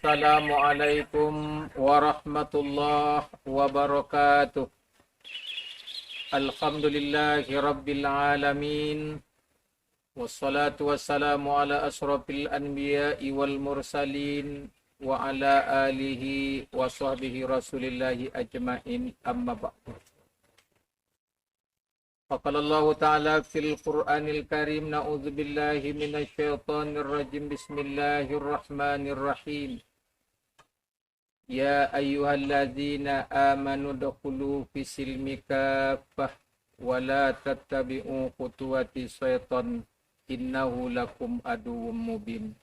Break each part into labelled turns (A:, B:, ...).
A: Assalamualaikum warahmatullahi wabarakatuh. Alhamdulillahi rabbil alamin. Wassalatu wassalamu ala asrafil anbiya'i wal mursalin wa ala alihi wa sahbihi rasulillahi ajma'in, amma ba'du. Faqala Allah Ta'ala fil Qur'anil Karim, na'udzu billahi minasy syaithanir rajim. Bismillahirrahmanirrahim. Ya ayyuhalladzina amanu dkhulu fis silmi kaffah wa la tattabi'u khutuwati syaitan innahu lakum aduwwum mubin.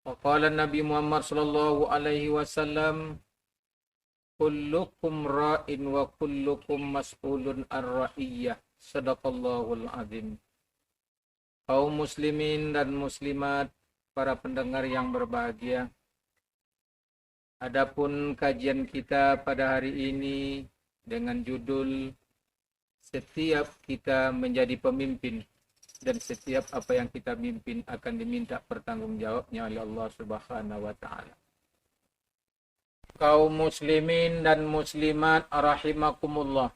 A: Waqala Nabi Muhammad sallallahu alaihi wasallam, kullukum ra'in wa kullukum mas'ulun ar-ra'iyyah. Sadaqallahul azim. Kaum muslimin dan muslimat, para pendengar yang berbahagia. Adapun kajian kita pada hari ini dengan judul setiap kita menjadi pemimpin dan setiap apa yang kita pimpin akan diminta pertanggungjawabnya oleh Allah Subhanahu wa taala. Kaum muslimin dan muslimat rahimakumullah.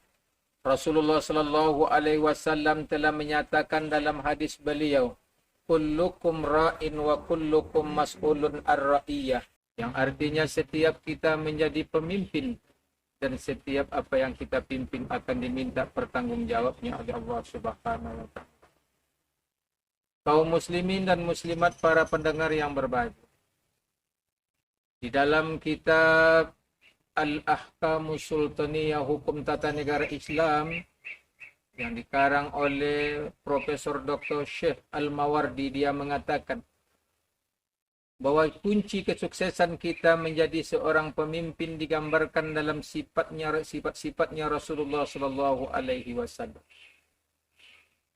A: Rasulullah sallallahu alaihi wasallam telah menyatakan dalam hadis beliau, kullukum ra'in wa kullukum mas'ulun ar-ra'iyyah, yang artinya setiap kita menjadi pemimpin dan setiap apa yang kita pimpin akan diminta pertanggungjawabnya oleh Allah Subhanahu wa taala. Kaum muslimin dan muslimat, para pendengar yang berbahagia. Di dalam kitab Al-Ahkamus Sultaniyah, hukum tata negara Islam, yang dikarang oleh Profesor Dr. Syekh Al-Mawardi, dia mengatakan bahwa kunci kesuksesan kita menjadi seorang pemimpin digambarkan dalam sifat-sifatnya Rasulullah sallallahu alaihi wasallam.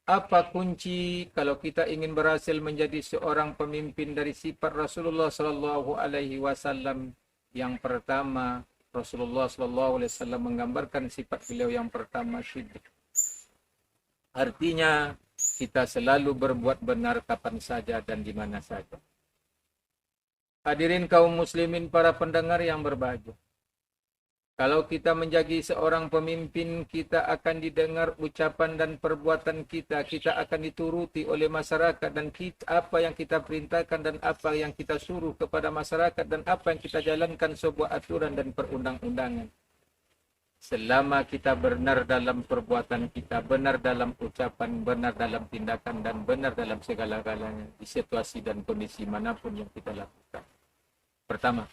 A: Apa kunci kalau kita ingin berhasil menjadi seorang pemimpin dari sifat Rasulullah sallallahu alaihi wasallam? Yang pertama, Rasulullah sallallahu alaihi wasallam menggambarkan sifat beliau yang pertama, siddiq. Artinya kita selalu berbuat benar kapan saja dan di mana saja. Hadirin kaum muslimin, para pendengar yang berbahagia. Kalau kita menjadi seorang pemimpin, kita akan didengar ucapan dan perbuatan kita. Kita akan dituruti oleh masyarakat, dan apa yang kita perintahkan dan apa yang kita suruh kepada masyarakat dan apa yang kita jalankan sebuah aturan dan perundang-undangan. Selama kita benar dalam perbuatan kita, benar dalam ucapan, benar dalam tindakan, dan benar dalam segala-galanya di situasi dan kondisi manapun yang kita lakukan. Pertama.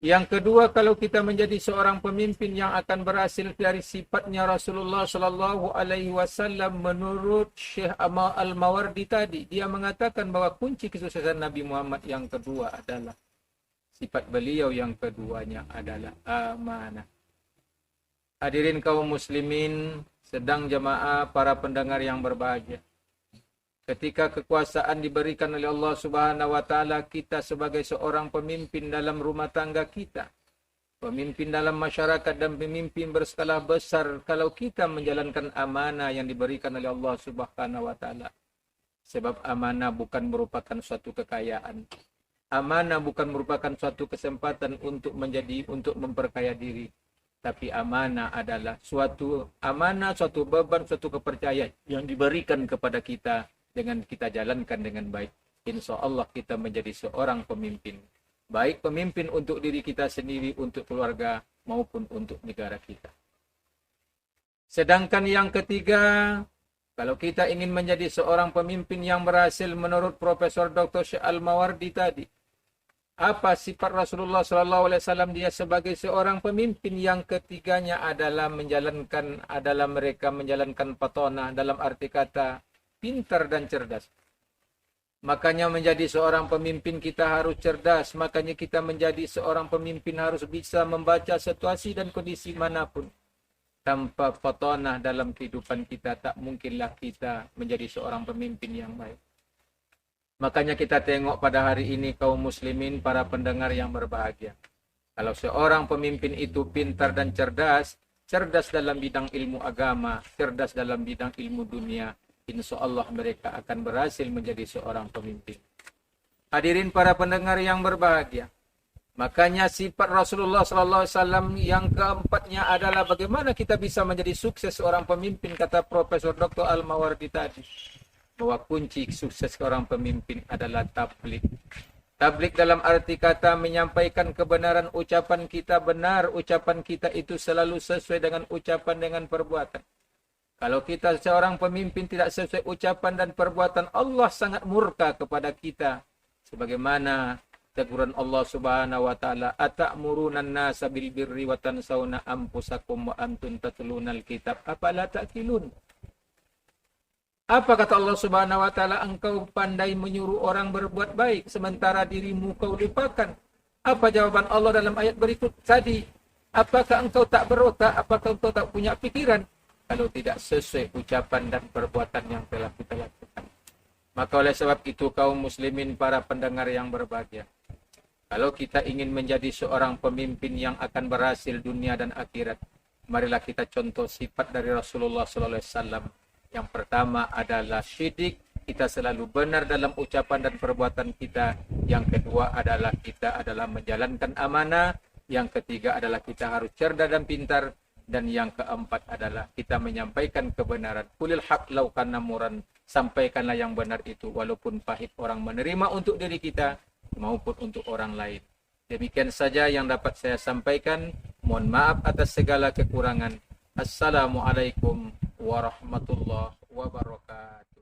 A: Yang kedua, kalau kita menjadi seorang pemimpin yang akan berhasil dari sifatnya Rasulullah sallallahu alaihi wasallam, menurut Syekh Al-Mawardi tadi, dia mengatakan bahwa kunci kesuksesan Nabi Muhammad yang kedua adalah sifat beliau yang keduanya adalah amanah. Hadirin kaum muslimin, sedang jemaah, para pendengar yang berbahagia. Ketika kekuasaan diberikan oleh Allah Subhanahu wa taala, kita sebagai seorang pemimpin dalam rumah tangga kita, pemimpin dalam masyarakat dan pemimpin berskala besar, kalau kita menjalankan amanah yang diberikan oleh Allah Subhanahu wa taala. Sebab amanah bukan merupakan suatu kekayaan. Amanah bukan merupakan suatu kesempatan untuk memperkaya diri. Tapi amanah adalah suatu beban, suatu kepercayaan yang diberikan kepada kita. Dengan kita jalankan dengan baik, insya Allah kita menjadi seorang pemimpin. Baik pemimpin untuk diri kita sendiri, untuk keluarga, maupun untuk negara kita. Sedangkan yang ketiga, kalau kita ingin menjadi seorang pemimpin yang berhasil menurut Profesor Dr. Syekh Al-Mawardi tadi, apa sifat Rasulullah SAW dia sebagai seorang pemimpin? Yang ketiganya adalah mereka menjalankan patonah, dalam arti kata pintar dan cerdas. Makanya menjadi seorang pemimpin kita harus cerdas. Makanya kita menjadi seorang pemimpin harus bisa membaca situasi dan kondisi manapun. Tanpa fatonah dalam kehidupan kita, tak mungkinlah kita menjadi seorang pemimpin yang baik. Makanya kita tengok pada hari ini kaum muslimin, para pendengar yang berbahagia. Kalau seorang pemimpin itu pintar dan cerdas dalam bidang ilmu agama, cerdas dalam bidang ilmu dunia, insya Allah mereka akan berhasil menjadi seorang pemimpin. Hadirin para pendengar yang berbahagia. Makanya sifat Rasulullah sallallahu alaihi wasallam yang keempatnya adalah bagaimana kita bisa menjadi sukses seorang pemimpin, kata Profesor Dr. Al-Mawardi tadi. Bahwa kunci sukses seorang pemimpin adalah tabligh. Tabligh dalam arti kata menyampaikan kebenaran ucapan kita benar, ucapan kita itu selalu sesuai dengan ucapan dengan perbuatan. Kalau kita seorang pemimpin tidak sesuai ucapan dan perbuatan, Allah sangat murka kepada kita. Sebagaimana teguran Allah Subhanahu wa taala, "Atamuruna an-nasa bil birri wa tansawna anfusakum wa antum tatlunal kitab, afala ta'qilun?" Apa kata Allah Subhanahu wa taala? Engkau pandai menyuruh orang berbuat baik sementara dirimu kau lupakan. Apa jawaban Allah dalam ayat berikut tadi? Apakah engkau tak berotak? Apakah engkau tak punya pikiran? Kalau tidak sesuai ucapan dan perbuatan yang telah kita lakukan. Maka oleh sebab itu kaum muslimin para pendengar yang berbahagia, kalau kita ingin menjadi seorang pemimpin yang akan berhasil dunia dan akhirat, marilah kita contoh sifat dari Rasulullah sallallahu alaihi wasallam. Yang pertama adalah syidik, kita selalu benar dalam ucapan dan perbuatan kita. Yang kedua adalah kita adalah menjalankan amanah. Yang ketiga adalah kita harus cerdas dan pintar. Dan yang keempat adalah kita menyampaikan kebenaran. Qulil haq law kana muran, sampaikanlah yang benar itu walaupun pahit orang menerima untuk diri kita maupun untuk orang lain. Demikian saja yang dapat saya sampaikan. Mohon maaf atas segala kekurangan. Assalamualaikum warahmatullahi wabarakatuh.